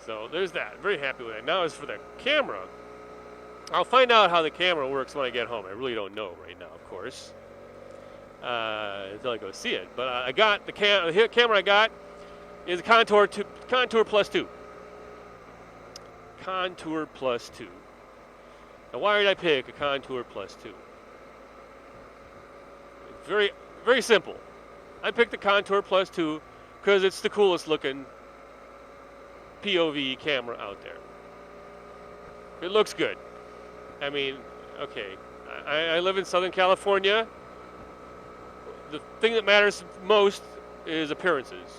So there's that. Very happy with that. Now as for the camera, I'll find out how the camera works when I get home. I really don't know right now, of course, until I go see it. But I got the camera I got is a Contour Plus 2. Contour Plus 2. Now, why did I pick a Contour Plus 2? Very, very simple. I picked the Contour Plus 2 because it's the coolest looking POV camera out there. It looks good. I mean, okay, I live in Southern California. The thing that matters most is appearances.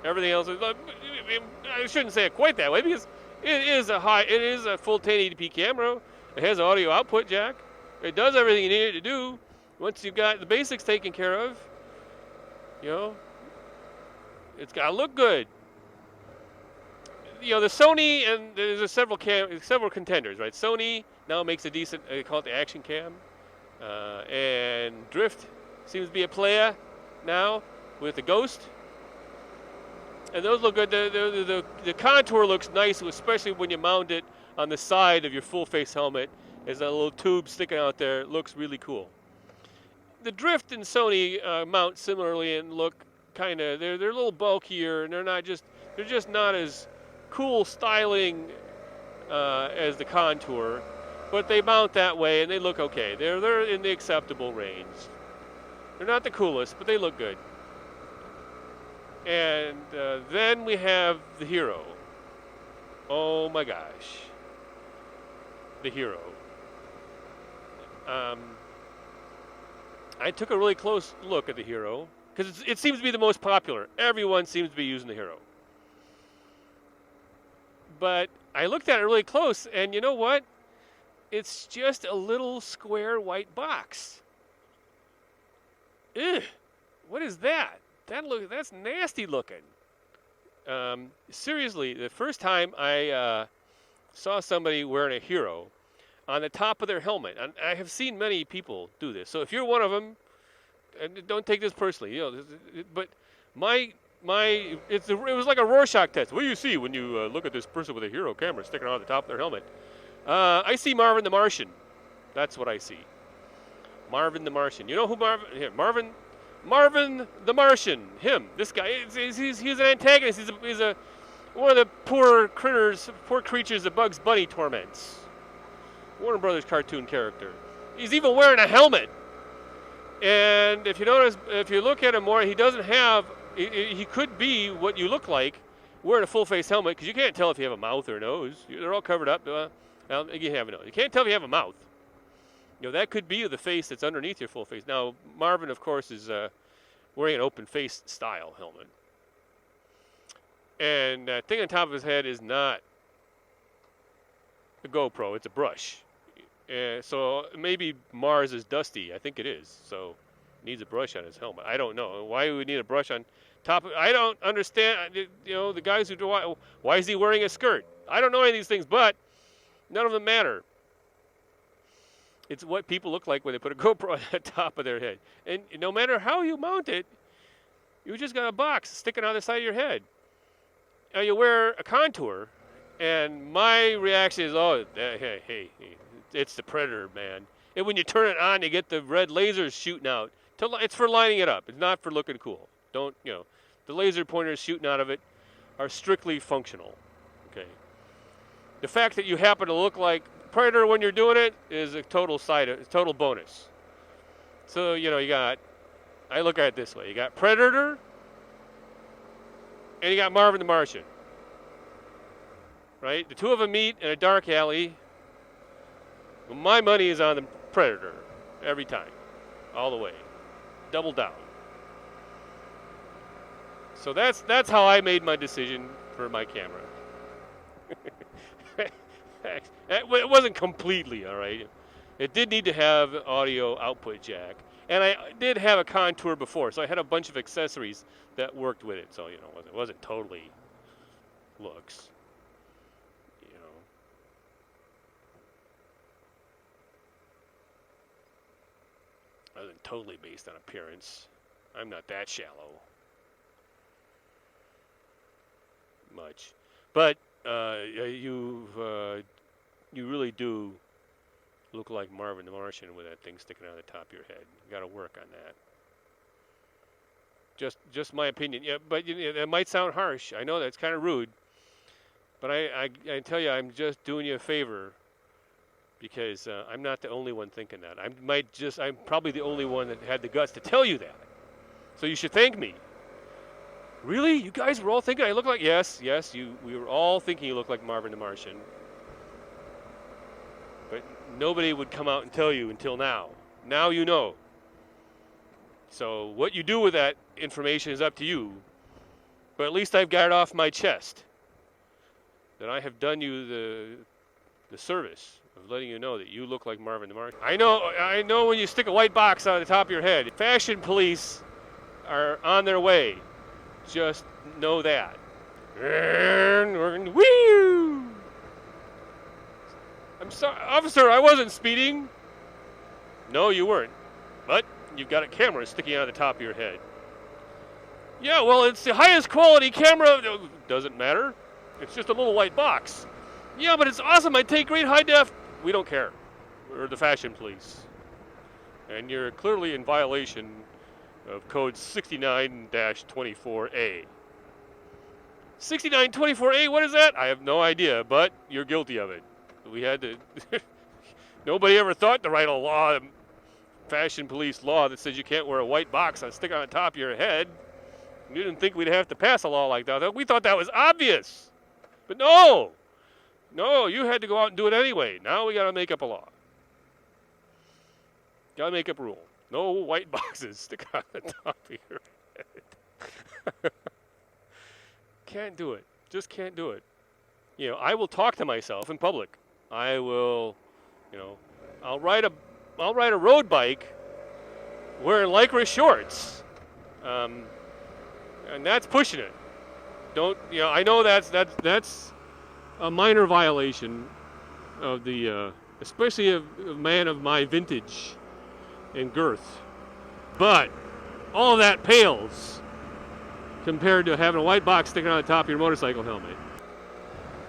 Everything else is, I shouldn't say it quite that way because it is a full 1080p camera. It has an audio output jack. It does everything you need it to do. Once you've got the basics taken care of, it's got to look good. The Sony, and there's several contenders, right? Sony now makes a decent, they call it the action cam, and Drift seems to be a player now with the Ghost, and those look good. The Contour looks nice, especially when you mount it on the side of your full face helmet. There's a little tube sticking out there. It looks really cool. The Drift and Sony mount similarly and look kind of, they're a little bulkier, and they're just not as cool styling as the Contour, but they mount that way and they look okay. They're in the acceptable range. They're not the coolest, but they look good. And then we have the Hero. Oh my gosh, the Hero. I took a really close look at the Hero because it seems to be the most popular. Everyone seems to be using the Hero. But I looked at it really close, and you know what? It's just a little square white box. Ugh, what is that? That's nasty looking. Seriously, the first time I saw somebody wearing a Hero on the top of their helmet, and I have seen many people do this. So if you're one of them, and don't take this personally, but it was like a Rorschach test. What do you see when you look at this person with a Hero camera sticking out the top of their helmet? I see Marvin the Martian. That's what I see. Marvin the Martian. You know who Marvin the Martian. Him. This guy. He's an antagonist. He's one of the poor creatures that Bugs Bunny torments. Warner Brothers cartoon character. He's even wearing a helmet. And if you look at him more, he doesn't have. He could be what you look like wearing a full face helmet, because you can't tell if you have a mouth or a nose. They're all covered up. You have a nose. You can't tell if you have a mouth. That could be the face that's underneath your full face. Now, Marvin, of course, is wearing an open face style helmet. And that thing on top of his head is not a GoPro. It's a brush. So maybe Mars is dusty. I think it is. So needs a brush on his helmet. I don't know. Why would we need a brush on top? I don't understand. The guys who do why is he wearing a skirt? I don't know any of these things, but none of them matter. It's what people look like when they put a GoPro on the top of their head. And no matter how you mount it, you just got a box sticking out the side of your head. Now you wear a Contour, and my reaction is, hey, it's the Predator, man. And when you turn it on, you get the red lasers shooting out. It's for lining it up. It's not for looking cool. The laser pointers shooting out of it are strictly functional. Okay. The fact that you happen to look like Predator when you're doing it is a total bonus. So, I look at it this way. You got Predator, and you got Marvin the Martian. Right? The two of them meet in a dark alley. Well, my money is on the Predator every time. All the way. Double down. So that's how I made my decision for my camera. It wasn't completely, all right. It did need to have audio output jack. And I did have a Contour before, so I had a bunch of accessories that worked with it. So, it wasn't totally looks. It wasn't totally based on appearance. I'm not that shallow. Much. But You really do look like Marvin the Martian with that thing sticking out of the top of your head. You got to work on that. Just my opinion. Yeah, but that might sound harsh. I know that's kind of rude. But I tell you, I'm just doing you a favor because I'm not the only one thinking that. I'm probably the only one that had the guts to tell you that. So you should thank me. Really? You guys were all thinking I look like... Yes, we were all thinking you look like Marvin the Martian. But nobody would come out and tell you until now. Now you know. So what you do with that information is up to you. But at least I've got it off my chest. That I have done you the service of letting you know that you look like Marvin the Martian. I know when you stick a white box on the top of your head. Fashion police are on their way. Just know that. Woo! I'm sorry, officer, I wasn't speeding. No, you weren't. But you've got a camera sticking out of the top of your head. Yeah, well, it's the highest quality camera. Doesn't matter. It's just a little white box. Yeah, but it's awesome. I take great high def. We don't care. We're the fashion police. And you're clearly in violation of code 69-24A. 69-24A, what is that? I have no idea, but you're guilty of it. We had to... Nobody ever thought to write a law, fashion police law, that says you can't wear a white box and stick on the top of your head. You didn't think we'd have to pass a law like that. We thought that was obvious. But no, you had to go out and do it anyway. Now we got to make up a law. Got to make up a rule. No white boxes stick on the top of your head. Can't do it. Just can't do it. I will talk to myself in public. I will, I'll ride a road bike wearing Lycra shorts. And that's pushing it. I know that's a minor violation of the, especially a man of my vintage and girth. But all of that pales compared to having a white box sticking on the top of your motorcycle helmet.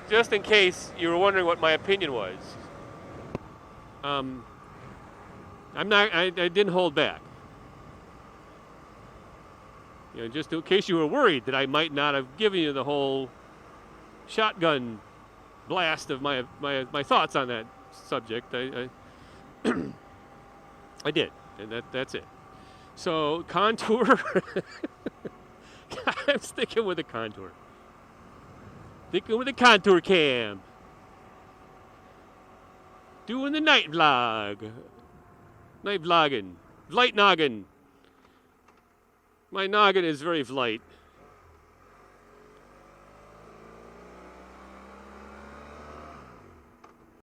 Just in case you were wondering what my opinion was, I didn't hold back. Just in case you were worried that I might not have given you the whole shotgun blast of my thoughts on that subject. I did, and that's it. So contour, I'm sticking with the contour. Sticking with the contour cam. Doing the night vlog. Night vlogging. Light noggin. My noggin is very light.